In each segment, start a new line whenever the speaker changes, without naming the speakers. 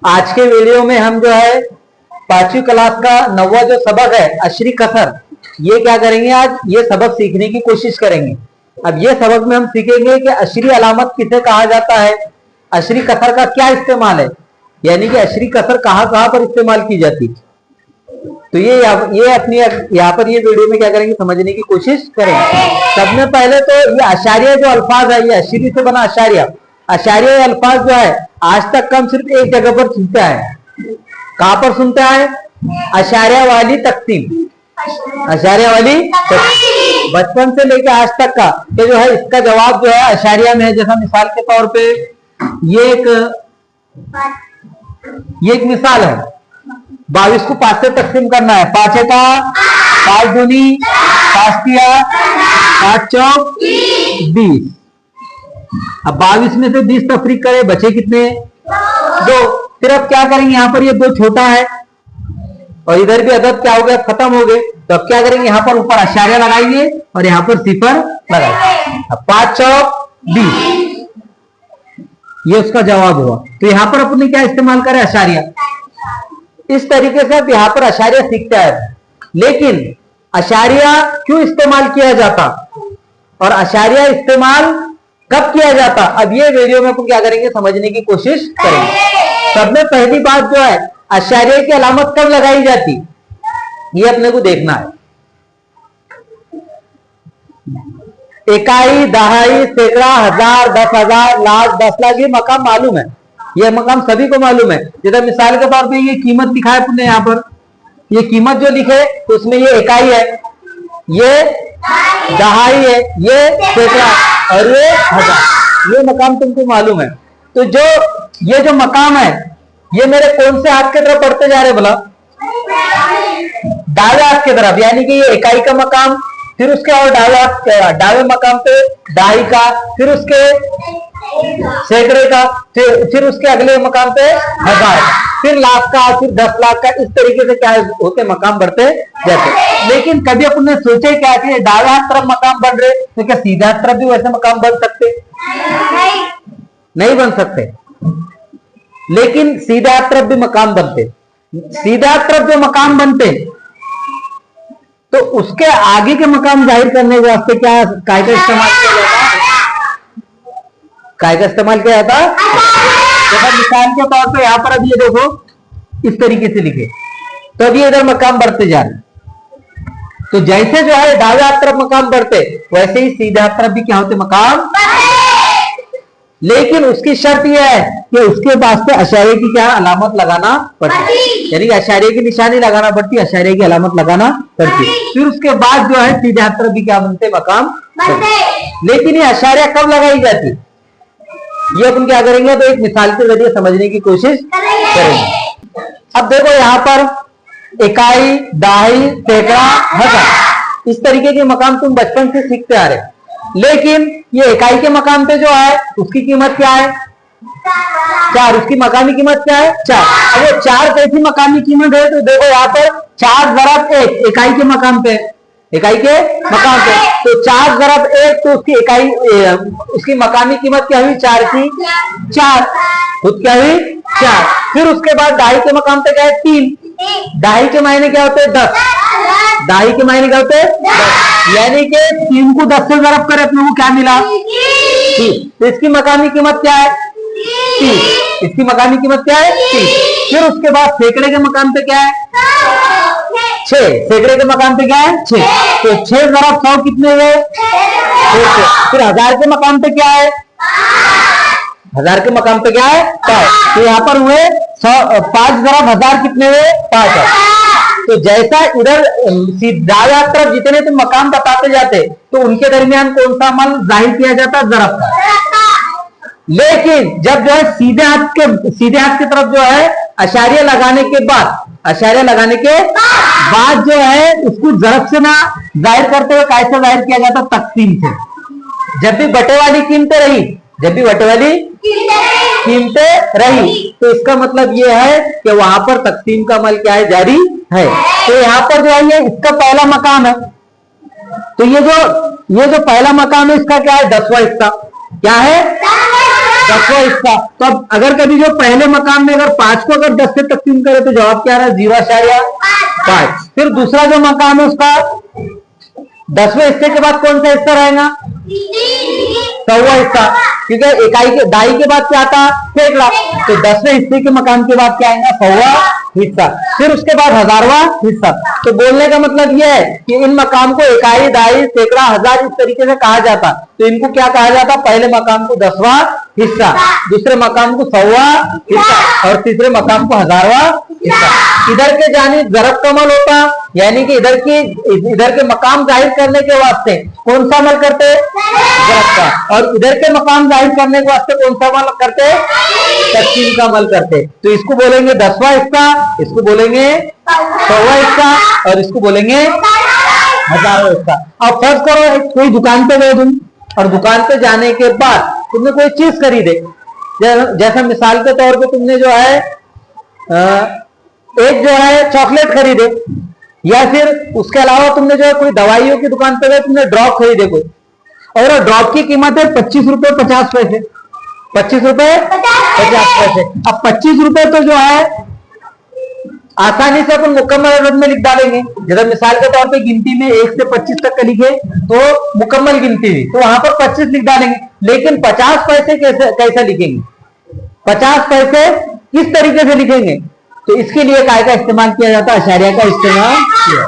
आज के वीडियो में हम जो है 5वीं क्लास का 9वां जो सबक है अशरी कसर, ये क्या करेंगे, आज ये सबक सीखने की कोशिश करेंगे। अब ये सबक में हम सीखेंगे कि अशरी अलामत किसे कहा जाता है, अशरी कसर का क्या इस्तेमाल है, यानी कि अशरी कसर कहाँ कहाँ पर इस्तेमाल की जाती है। तो ये अपनी यहाँ पर ये वीडियो में क्या करेंगे, समझने की कोशिश करेंगे। सबसे पहले तो ये अशारिया जो अल्फाज है, ये अशरी से बना अशारिया। अशारिया अल्फाज जो है आज तक हम सिर्फ एक जगह पर सुनते हैं। कहां पर सुनते हैं? अशारिया वाली तकसीम, अशारिया वाली बचपन से लेकर आज तक का ये जो है, इसका जवाब जो है अशारिया में है। जैसा मिसाल के तौर पे ये एक मिसाल है, 22 को 5 से तकसीम करना है। 5 का 5 दूनी 5 तिया 5 चौक 20। अब 22 में से 20 तफरीक करे, बचे कितने? 2। फिर अब क्या करेंगे, यहाँ पर ये 2 छोटा है और इधर भी अदद क्या हो गया, खत्म हो गए। तो अब क्या करेंगे, यहाँ पर ऊपर अशारिया लगाएंगे और यहाँ पर सिफर लगाएंगे। अब 5 चौक 20, ये उसका जवाब हुआ। तो यहाँ पर अपने क्या इस्तेमाल करें, अशारिया। इस तरीके से अब यहाँ पर अशारिया सीखता है। लेकिन अशारिया क्यों इस्तेमाल किया जाता और अशारिया इस्तेमाल कब किया जाता, अब ये वीडियो में अपन क्या करेंगे, समझने की कोशिश करेंगे। सबसे पहली बात जो है, अशारिया की अलामत कब लगाई जाती, ये अपने को देखना है। इकाई, दहाई, सैकड़ा, हजार, 10,000, लाख, 10 लाख, ये मकाम मालूम है, ये मकाम सभी को मालूम है। जैसे मिसाल के तौर पे ये कीमत दिखाए अपने, यहाँ पर ये कीमत जो लिखे तो उसमें ये इकाई है, ये दहाई है, ये सैकड़ा और ये हजार, ये मकाम तुमको मालूम है। तो ये जो मकाम है, ये मेरे कौन से हाथ की तरफ बढ़ते जा रहे बोला, दावे हाथ की तरफ, यानी कि ये इकाई का मकाम, फिर उसके और दावे मकाम पे दहाई का, फिर उसके सैकड़े का, फिर उसके अगले मकाम पे हजार, फिर लाख का, फिर 10 लाख का। इस तरीके से क्या होते, मकाम बढ़ते जाते। लेकिन कभी अपन ने सोचे क्या कि दावे हाथ तरफ मकाम बन रहे, तो क्या सीधा हाथ तरफ भी वैसे मकाम बन सकते? नहीं बन सकते। लेकिन सीधा हाथ तरफ भी मकाम बनते। सीधा हाथ तरफ जो मकाम बनते तो उसके आगे के मकाम जाहिर करने के वास्ते क्या कायदा इस्तेमाल किया जाता, कायदा इस्तेमाल किया जाता। जैसा मिसाल के तौर पे यहाँ पर अब ये देखो इस तरीके से लिखे, तो अभी इधर मकाम बढ़ते जा रहे। तो जैसे जो है दावे हाथ तरफ मकाम बढ़ते, वैसे ही सीधे हाथ तरफ भी क्या होते, मकाम। लेकिन उसकी शर्त यह है कि उसके वास्ते अशारिया की क्या अलामत लगाना पड़ती, यानी अशारिया की निशानी लगाना पड़ती, अशारिया की अलामत लगाना पड़ती। फिर उसके बाद जो है सीधे हाथ तरफ भी क्या बनते, मकाम बनते। लेकिन ये अशारिया कब लगाई जाती, ये अपन क्या करेंगे, तो एक मिसाल के जरिए समझने की कोशिश करेंगे। अब देखो यहाँ पर इकाई, दहाई, सैकड़ा, हजार, इस तरीके के मकाम तुम बचपन से सीखते आ रहे। लेकिन ये इकाई के मकाम पे जो है उसकी कीमत क्या है, 4, उसकी मकामी कीमत क्या है, 4। अब वो 4 कैसी मकामी कीमत है, तो देखो यहाँ पर 4 ज़रब 1 इकाई के मकाम पे, इकाई के मकाम पे, तो 4 ज़रब 1, तो उसकी इकाई उसकी मकामी कीमत क्या हुई, 4 की 4, खुद क्या हुई 4। फिर उसके बाद दहाई के मकाम पे क्या है, 3। दहाई के मायने क्या होते हैं, 10। दहाई के मायने क्या होते हैं, 10, यानी कि 3 को 10 से ज़रब करे अपने को क्या मिला, 3। तो इसकी मकामी कीमत क्या है, 30। इसकी मकामी कीमत क्या है, 30। फिर उसके बाद सैकड़े के मकाम पे क्या है, 6। सैकड़े के मकाम पे क्या है, 6। तो 6 ज़रब 100 कितने हुए, 6। फिर हजार के मकाम पे क्या है, हजार के मकाम पे क्या है, 5। तो यहाँ पर हुए 5 ज़रब 1000 कितने हुए, 5 है। तो जैसा इधर दावे तरफ जितने तुम मकाम बताते जाते, तो उनके दरमियान कौन सा अमल जाहिर किया जाता, ज़रब का। लेकिन जब जो है सीधे हाथ की तरफ जो है अशारिया लगाने के बाद जो है उसको ज़रब से ना जाहिर करते हुए कैसे जाहिर किया जाता, तकसीम से। जब भी बटे वाली कीमतें रही, तो इसका मतलब यह है कि वहां पर तकसीम का अमल क्या है, जारी है। तो यहाँ पर जो है ये इसका पहला मकाम है, तो ये जो पहला मकाम है इसका क्या है, 10वां हिस्सा क्या है, 10वां हिस्सा। तो अब अगर कभी जो पहले मकाम में अगर 5 को अगर 10 से तकसीम करे तो जवाब क्या आ रहा है? 0.5। फिर दूसरा जो मकाम है उसका 10वें हिस्से के बाद कौन सा हिस्सा रहेगा? 100वां हिस्सा, क्योंकि इकाई के दाई के बाद क्या आता? सैकड़ा। तो 10वें हिस्से के मकाम के बाद क्या आएगा? 100वां हिस्सा। फिर उसके बाद 1000वां हिस्सा। तो बोलने का मतलब यह है कि इन मकाम को इकाई, दाई, सैकड़ा, हजार इस तरीके से कहा जाता। तो इनको क्या कहा जाता? पहले मकाम को 10वां हिस्सा, दूसरे मकाम को 100वां हिस्सा और तीसरे मकाम को 1000वां हिस्सा। इधर के जानिब ज़रब का अमल होता, यानी कि इधर के मकाम जाहिर करने के वास्ते कौन सा अमल करते? ज़रब का। और इधर के मकाम जाहिर करने के वास्ते कौन सा अमल करते? तक़सीम का अमल करते। तो इसको बोलेंगे 10वां हिस्सा, इसको बोलेंगे 100वां हिस्सा और इसको बोलेंगे 1000वां हिस्सा। अब फर्ज करो कोई दुकान पे गए तुम, और दुकान पे जाने के बाद तुमने कोई चीज खरीदे, जैसा मिसाल के तौर पे तुमने जो है एक जो है चॉकलेट खरीदे, या फिर उसके अलावा तुमने जो है कोई दवाइयों की दुकान पे गए, तुमने ड्रॉप खरीदे कोई, और ड्रॉप की कीमत है 25 रुपए 50 पैसे। 25 रुपए 50 पैसे। अब 25 रुपए तो जो है आसानी से अपन मुकम्मल अदद में लिख डालेंगे। जैसे मिसाल के तौर पे गिनती में 1 से 25 तक का लिखे तो मुकम्मल गिनती हुई, तो वहां पर 25 लिख डालेंगे। लेकिन 50 पैसे कैसे लिखेंगे? 50 पैसे किस तरीके से लिखेंगे? तो इसके लिए काय का इस्तेमाल किया जाता है? अशारिया का इस्तेमाल किया।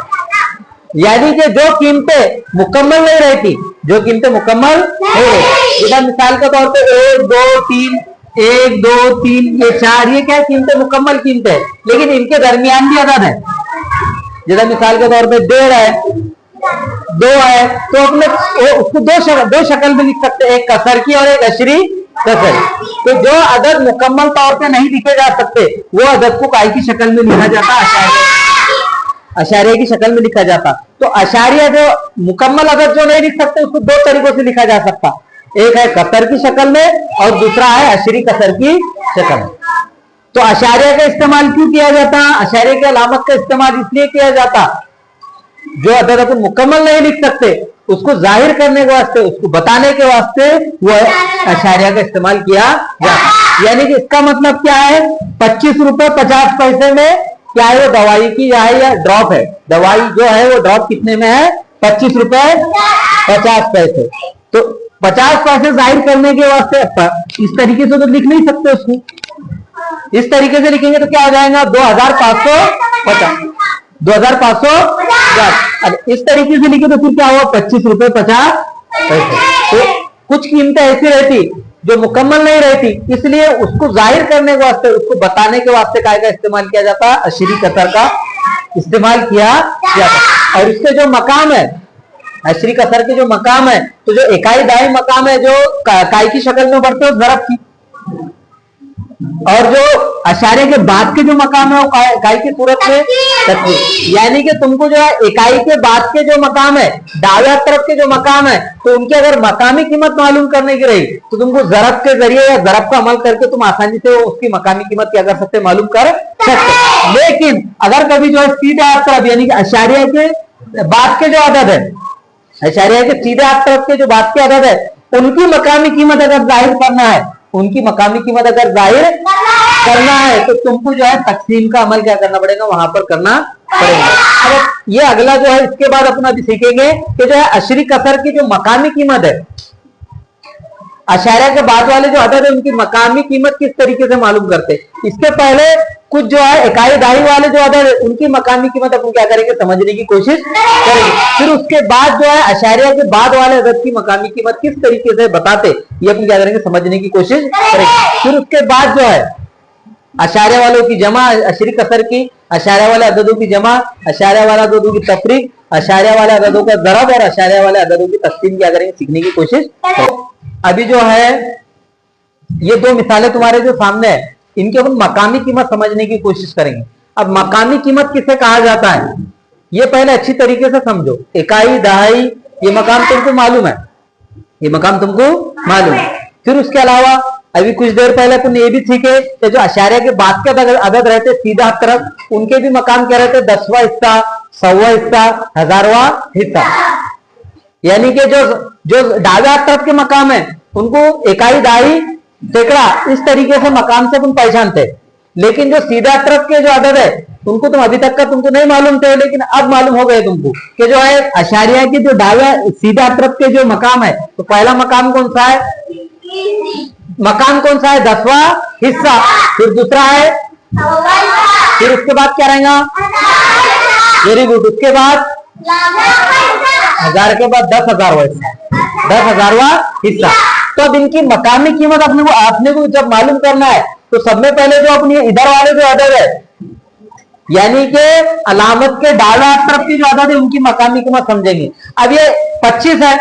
यानी कि जो कीमतें मुकम्मल नहीं रहती, जो कीमतें मुकम्मल नहीं रहती, जैसा मिसाल के तौर पे 1 2 3 1 2 3 ये 4, ये क्या कीमतें? मुकम्मल कीमतें है, लेकिन इनके दरमियान भी अदद है। जैसा मिसाल के तौर पे 1.5 है, 2 है, तो अपने उसको दो शक्ल में लिख सकते हैं, एक कसर की और एक अशरी कसर। तो जो अदद मुकम्मल तौर पे नहीं लिखे जा सकते वो अदद को काय की शक्ल में लिखा जाता? अशारिया की शक्ल में लिखा जाता। तो अशारिया जो मुकम्मल अदद जो नहीं लिख सकते उसको 2 तरीकों से लिखा जा सकता, एक है कसर की शक्ल में और दूसरा है अशरी कसर की शक्ल में। तो अशारिया का इस्तेमाल क्यों किया जाता? अशारिया की अलामत का इस्तेमाल इसलिए किया जाता, जो अदद अपन मुकम्मल नहीं लिख सकते उसको जाहिर करने के वास्ते, उसको बताने के वास्ते वो अशारिया का इस्तेमाल किया जाता। यानी कि इसका मतलब क्या है? 25 रुपए 50 पैसे में क्या है? वो दवाई की है या ड्रॉप है? दवाई जो है वो ड्रॉप कितने में है? 25 रुपए 50 पैसे। तो 50 पैसे जाहिर करने के वास्ते इस तरीके से तो लिख नहीं सकते उसको। इस तरीके से लिखेंगे तो क्या हो जाएगा? 2550। 2550। इस तरीके से लिखे तो फिर क्या हुआ? 25 रुपए 50 पैसे। तो कुछ कीमतें ऐसी रहती जो मुकम्मल नहीं रहती, इसलिए उसको जाहिर करने के वास्ते, उसको बताने के वास्ते काय का इस्तेमाल किया जाता? अशरी कसर का इस्तेमाल किया जाता। और इसके जो मकाम है, अशरी कसर के जो मकाम है, तो जो इकाई दाई मकाम है जो काय की शक्ल में बढ़ते हो ज़रब की, और जो अशारे के बाद के जो मकाम है वो काय की सूरत में तस्वीर। यानी कि तुमको जो है इकाई के बाद के जो मकाम है, दावे तरफ के जो मकाम है, तो उनकी अगर मकामी कीमत मालूम करने की रही तो तुमको ज़रब के जरिए या ज़रब का अमल करके तुम आसानी से उसकी मकामी कीमत क्या कर सकते? मालूम कर सकते। लेकिन अगर कभी जो है सीधे तरफ यानी कि अशारिया के बाद के जो अदद है, अशारिया के सीधे हाथ तरफ के जो बात के अदद है, उनकी मकामी कीमत अगर जाहिर करना है, उनकी मकामी कीमत अगर जाहिर करना है तो तुमको जो है तकसीम का अमल क्या करना पड़ेगा? वहां पर करना पड़ेगा। अब ये अगला जो है इसके बाद अपन अभी सीखेंगे कि जो है अशरी कसर की जो मकामी कीमत है, अशारिया के बाद वाले जो अदद है उनकी मकामी कीमत किस तरीके से मालूम करते। इसके पहले कुछ जो है इकाई दाई वाले जो अदद है उनकी मकामी कीमत अपन क्या करेंगे? समझने की कोशिश करेंगे। फिर उसके बाद जो है अशारिया के बाद वाले अदद की मकामी कीमत किस तरीके से बताते, ये अपन क्या करेंगे? समझने की कोशिश करेंगे। फिर उसके बाद जो है अशारिया वालों की जमा, अशरी कसर की, अशारिया वाले अददों की जमा, अशारिया वाले अददों की तफरीक, अशारिया वाले अददों का ज़रब और अशारिया वाले अददों की तक़सीम क्या करेंगे? सीखने की कोशिश करेंगे। अभी जो है ये 2 मिसालें तुम्हारे जो सामने है, इनके अपन मकामी कीमत समझने की कोशिश करेंगे। अब मकामी कीमत किसे कहा जाता है ये पहले अच्छी तरीके से समझो। इकाई दहाई ये मकाम तुमको मालूम है, ये मकाम तुमको मालूम है। फिर उसके अलावा अभी कुछ देर पहले अपन ये भी सीखे कि जो अशारिया के बाद के अदद रहते सीधा तरफ, उनके भी मकाम क्या रहते? 10वां हिस्सा, 100वां हिस्सा, 1000वां हिस्सा। यानी कि जो दावे तरफ के मकाम है उनको इकाई दाई सैकड़ा, इस तरीके से मकाम से तुम पहचानते। लेकिन जो सीधा तरफ के जो अदद है तुमको, तुम अभी तक का तुमको नहीं मालूम थे, लेकिन अब मालूम हो गए तुमको कि जो है अशारिया की जो डाला सीधा तरफ के जो मकाम है, तो पहला मकाम कौन सा है? मकाम कौन सा है? 10वां हिस्सा। फिर दूसरा है, फिर उसके बाद क्या रहेगा? Very good. उसके बाद 1000 के बाद 10,000वां हिस्सा, 10,000वां हिस्सा। तो अब इनकी मकामी कीमत आपने को जब मालूम करना है, तो सबसे पहले जो अपनी इधर वाले जो अदद है, यानी कि अलामत के डाला तरफ की जो अदद है, उनकी मकामी कीमत समझेंगे। अब ये 25 है,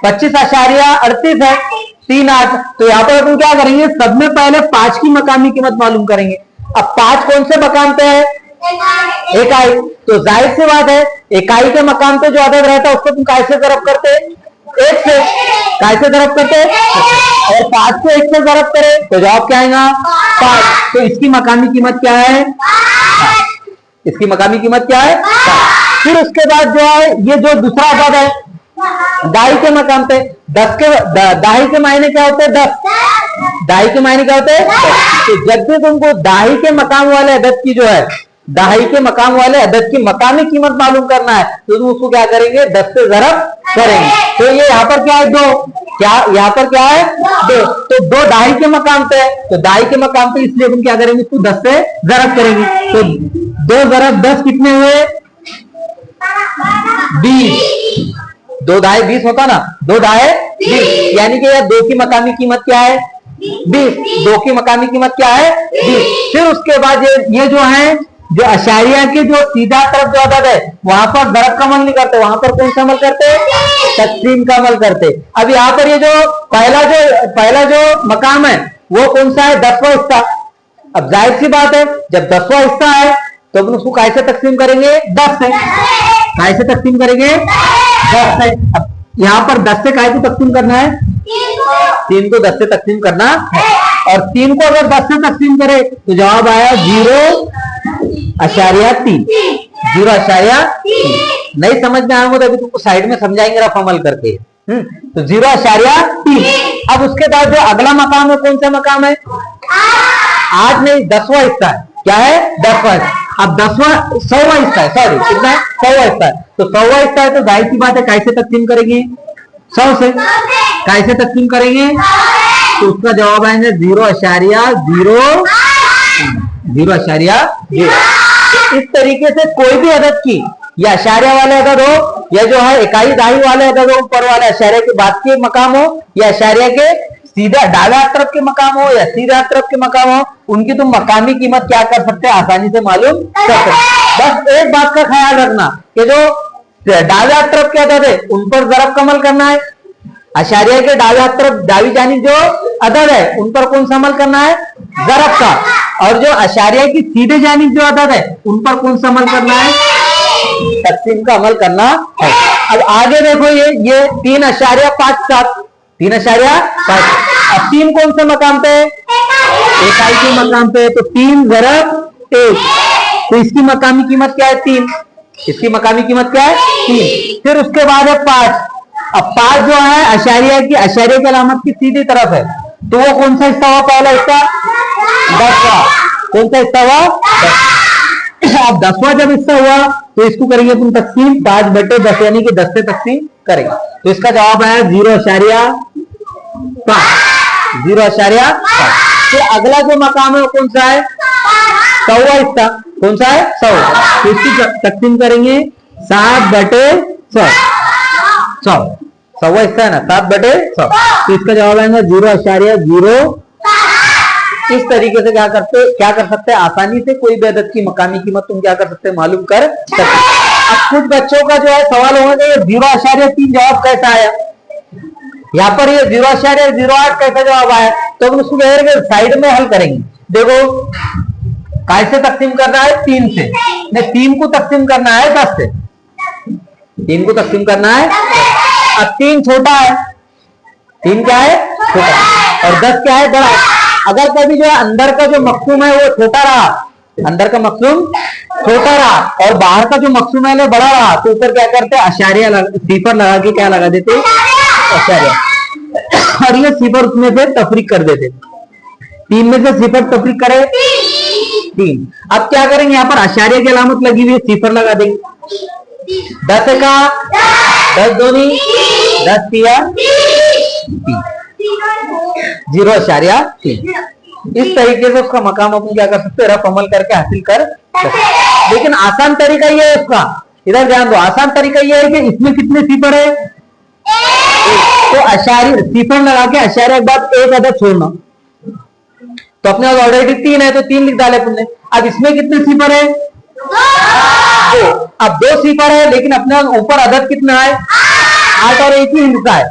25.38 है, 38। तो यहाँ पर अपन क्या करेंगे? सब में पहले 5 की मकामी कीमत मालूम करेंगे। अब 5 कौन से मकाम पे है? इकाई। तो जाहिर सी बात है, इकाई के मकाम पे जो अदद रहता है उसको तुम कैसे ज़रब करते? 1 से। कैसे ज़रब करते? और 5 को 1 से ज़रब करे तो जवाब क्या आएगा? 5। तो इसकी मकामी कीमत क्या है? इसकी मकामी कीमत क्या है? 5। फिर उसके बाद जो है ये जो दूसरा अदद है दाई के मकाम पे, 10 के दाही के मायने क्या होते हैं? 10। दाही के मायने क्या होते हैं? तो जब भी तुमको दाही के मकाम वाले अदद की जो है, दाही के मकाम वाले अदद की मकामी कीमत मालूम करना है, तो तुम उसको क्या करेंगे? 10 से ज़रब करेंगे। तो ये यहाँ पर क्या है? 2। क्या यहाँ पर क्या है? 2। तो 2 दाही के मकाम पे है, तो दाही के मकाम पे इसलिए तुम क्या करेंगे? उसको 10 से ज़रब करेंगे। तो 2 ज़रब 10 कितने हुए? 20। 2 दाहे 20 होता ना, 2 दाहे 20, यानी कि 2 की मकामी कीमत क्या है? 20। 2 की मकामी कीमत क्या है? 20। फिर उसके बाद ये जो है, जो अशारिया के जो सीधा तरफ जो अदद है, वहां पर ज़रब का अमल नहीं करते, वहां पर कौन सा अमल करते? तक़सीम का अमल करते। अब यहाँ पर ये जो पहला जो मकाम है वो कौन सा है? 10वां हिस्सा। अब जाहिर सी बात है, जब 10वां हिस्सा है तो अपन उसको कैसे तकसीम करेंगे? 10 से। कैसे तकसीम करेंगे? 10 से। अब यहाँ पर 10 से काय को तकसीम करना है? 3 को 10 से तकसीम करना है। और 3 को अगर 10 से तकसीम करे तो जवाब आया 0.3। 0.3। नहीं समझ में आएंगे तो अभी तुमको साइड में समझाएंगे रफ अमल करके। तो 0.3। अब उसके बाद जो अगला मकाम है, कौन सा मकाम है? 8 नहीं, 10वां हिस्सा है। क्या है? 10वां। अब 100वां हिस्सा है, सॉरी कितना है? 100वां हिस्सा है। तो 100वां हिस्सा है, तो जाहिर सी बात है कैसे तकसीम करेंगे? 100 से। कैसे तकसीम करेंगे? तो उसका जवाब आएंगे 0.0। इस तरीके से कोई भी अदद की, या अशारिया वाले अदद हो, या जो है इकाई दाही वाले अदद हो, ऊपर वाले अशारिया के बाद के मकाम हो, या अशारिया के सीधा डाला तरफ के मकाम हो या सीधा तरफ के मकाम हो, उनकी तुम मकामी कीमत क्या कर सकते हैं? आसानी से मालूम कर सकते। बस एक बात का ख्याल रखना कि जो डाला तरफ के अदद है उन पर ज़रब का अमल करना है। अशारिया के डाला तरफ दावी जानिब जो अदद है उन पर कौन सा अमल करना है? ज़रब का। और जो अशारिया की सीधे जानिब जो अदद है उन पर कौन सा अमल करना है? तकसीम का अमल करना है। अब आगे देखो, ये 3.57, 3.5। अब 3 कौन से मकाम पे? इकाई के मकाम पे। तो 3 ज़रब 1, तो इसकी मकामी कीमत क्या है? 3। इसकी मकामी कीमत क्या है? 3। फिर उसके बाद है 5। अब 5 जो है अशारिया की अलामत की सीधी तरफ है, तो वो कौन सा हिस्सा हुआ? पहला हिस्सा 10वां। कौन सा हिस्सा हुआ? 10। अब 10वां जब हिस्सा हुआ तो इसको करेंगे तुम तकसीम 5/10, यानी कि 10 से तकसीम करेंगे। तो इसका जवाब आया 0.5। 0.5। फिर अगला जो मकाम है वो कौन सा है? 100वां हिस्सा। कौन सा है? 100। तो इसकी तकसीम करेंगे 7/100। 100वां हिस्सा है ना, 7/100। तो इसका जवाब आएगा 0.0। इस तरीके से क्या कर सकते हैं? आसानी से कोई भी अदद की मकामी कीमत तुम क्या कर सकते हैं? मालूम कर सकते। अब कुछ बच्चों का जो है सवाल होगा, ये 0.3 जवाब कैसा आया? यहाँ पर ये 0.08 कैसा जवाब आया? तो हम उसको साइड में हल करेंगे। देखो कैसे तकसीम करना है? 3 से। नहीं, 3 को तकसीम करना है 10 से। 3 को तकसीम करना है। अब 3 छोटा है, 3 क्या है? छोटा। और 10 क्या है? बड़ा। अगर कभी जो है अंदर का जो मकसूम है वो छोटा रहा, अंदर का मकसूम छोटा रहा और बाहर का जो मकसूम है बड़ा रहा, तो ऊपर क्या करते हैं? अशारिया सिफर लगा के क्या लगा देते? अशारिया। और ये सिफर उसमें से तफरीक कर देते। 3 में से सिफर तफरीक करे 3। अब क्या करेंगे, यहाँ पर आशार्य की अलामत लगी हुई है, सिफर लगा देंगे। 10 का 10 दूनी 10 तिया 3, 0.3। इस तरीके से उसका मकाम अपन क्या कर सकते हैं, रफ अमल करके हासिल कर सकते। लेकिन आसान तरीका ये है उसका, इधर ध्यान दो, आसान तरीका ये है कि इसमें कितने सिफर है, तो अशारी सिफर लगा के अशारे के बाद एक अदद छोड़ना। तो अपने पास ऑलरेडी 3 है तो 3 लिख डाले अपने। अब इसमें कितने सिफर है, 2। अब 2 सिफर है लेकिन अपने ऊपर अदद कितना है, 8 और 1 ही हिस्सा है।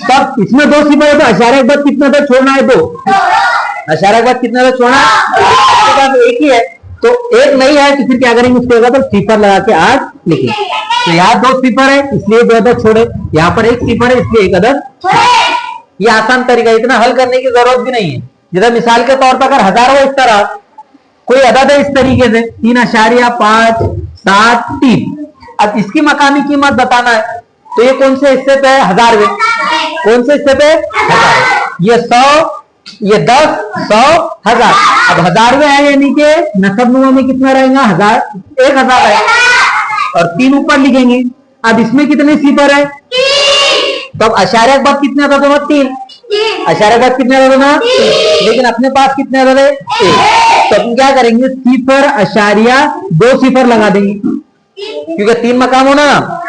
तब इसमें 2 सिफर है तो अशारे के बाद कितना अदद छोड़ना है, 2। अशारे के बाद कितना अदद छोड़ना है, 1 ही है। तो 1 नहीं है तो फिर क्या करेंगे, उसके बाद सिफर लगा के 8 लिखेंगे। तो यहाँ 2 सिफर है इसलिए 2 अदद छोड़े, यहाँ पर 1 सिफर है इसलिए 1 अदद। ये आसान तरीका, इतना हल करने की जरूरत भी नहीं है। जैसे मिसाल के तौर पर अगर 1000 हो, इस तरह कोई अदद है इस तरीके से 3.5 7 3। अब इसकी मकामी कीमत बताना है तो ये कौन से हिस्से पे है, 1000वें। कौन से हिस्से पे, 1000। ये 100, ये 10, 100, 1000। अब 1000वें है यानी कि नसब नुमा में कितना रहेगा, 1000 है और 3 ऊपर लिखेंगे। अब इसमें कितने सिफर है, तो अब अशारे के बाद कितने अदद होगा, 3। अशारे के बाद कितने अदद होगा, 3। लेकिन अपने पास कितने अदद है, 1। तो अपन क्या करेंगे, सिफर अशारिया 2 सिफर लगा देंगे क्योंकि 3 मकाम होना ना,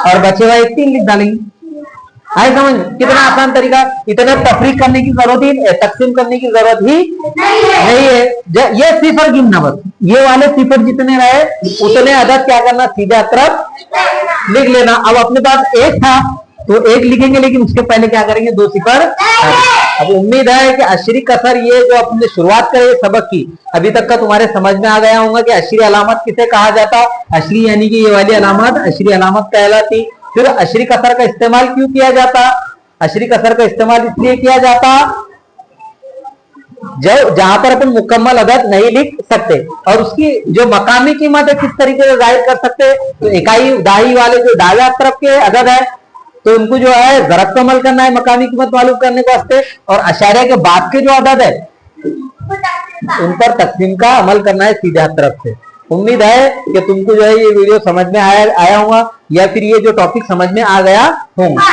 और बचे हुआ 1 3 लिख डालेंगे। आए समझ, कितना आसान तरीका, इतना तफरीक करने की जरूरत ही, तकसीम करने की जरूरत ही नहीं है। ये सिफर गिनना बस, ये वाले सिफर जितने रहे उतने अदद क्या करना, सीधे तरफ लिख लेना। अब अपने पास 1 था तो 1 लिखेंगे लेकिन उसके पहले क्या करेंगे, 2 सिफर। अब उम्मीद है कि अशरी कसर ये जो अपने शुरुआत करे सबक की अभी तक का तुम्हारे समझ में आ गया होगा कि अशरी अलामत किसे कहा जाता। अशरी यानी कि ये वाली अलामत अशरी अलामत कहलाती। फिर अशरी कसर का इस्तेमाल क्यों किया जाता, अशरी कसर का इस्तेमाल इसलिए किया जाता जब जहां पर अपन मुकम्मल अदद नहीं लिख सकते और उसकी जो मकामी कीमत है किस तरीके से जाहिर कर सकते। तो इकाई दाई वाले जो दाया तरफ के अदद है तो उनको जो है ज़रब का अमल करना है मकामी कीमत मालूम करने के वास्ते, और अशारे के बाद के जो अदद है उन पर तकसीम का अमल करना है सीधे हाथ तरफ से। उम्मीद है कि तुमको जो है ये वीडियो समझ में आया होगा या फिर ये जो टॉपिक समझ में आ गया होगा।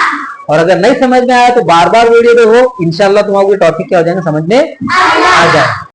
और अगर नहीं समझ में आया तो बार बार वीडियो देखो, इंशाल्लाह तुम्हारा टॉपिक क्या हो जाएगा, समझ में आ जाए।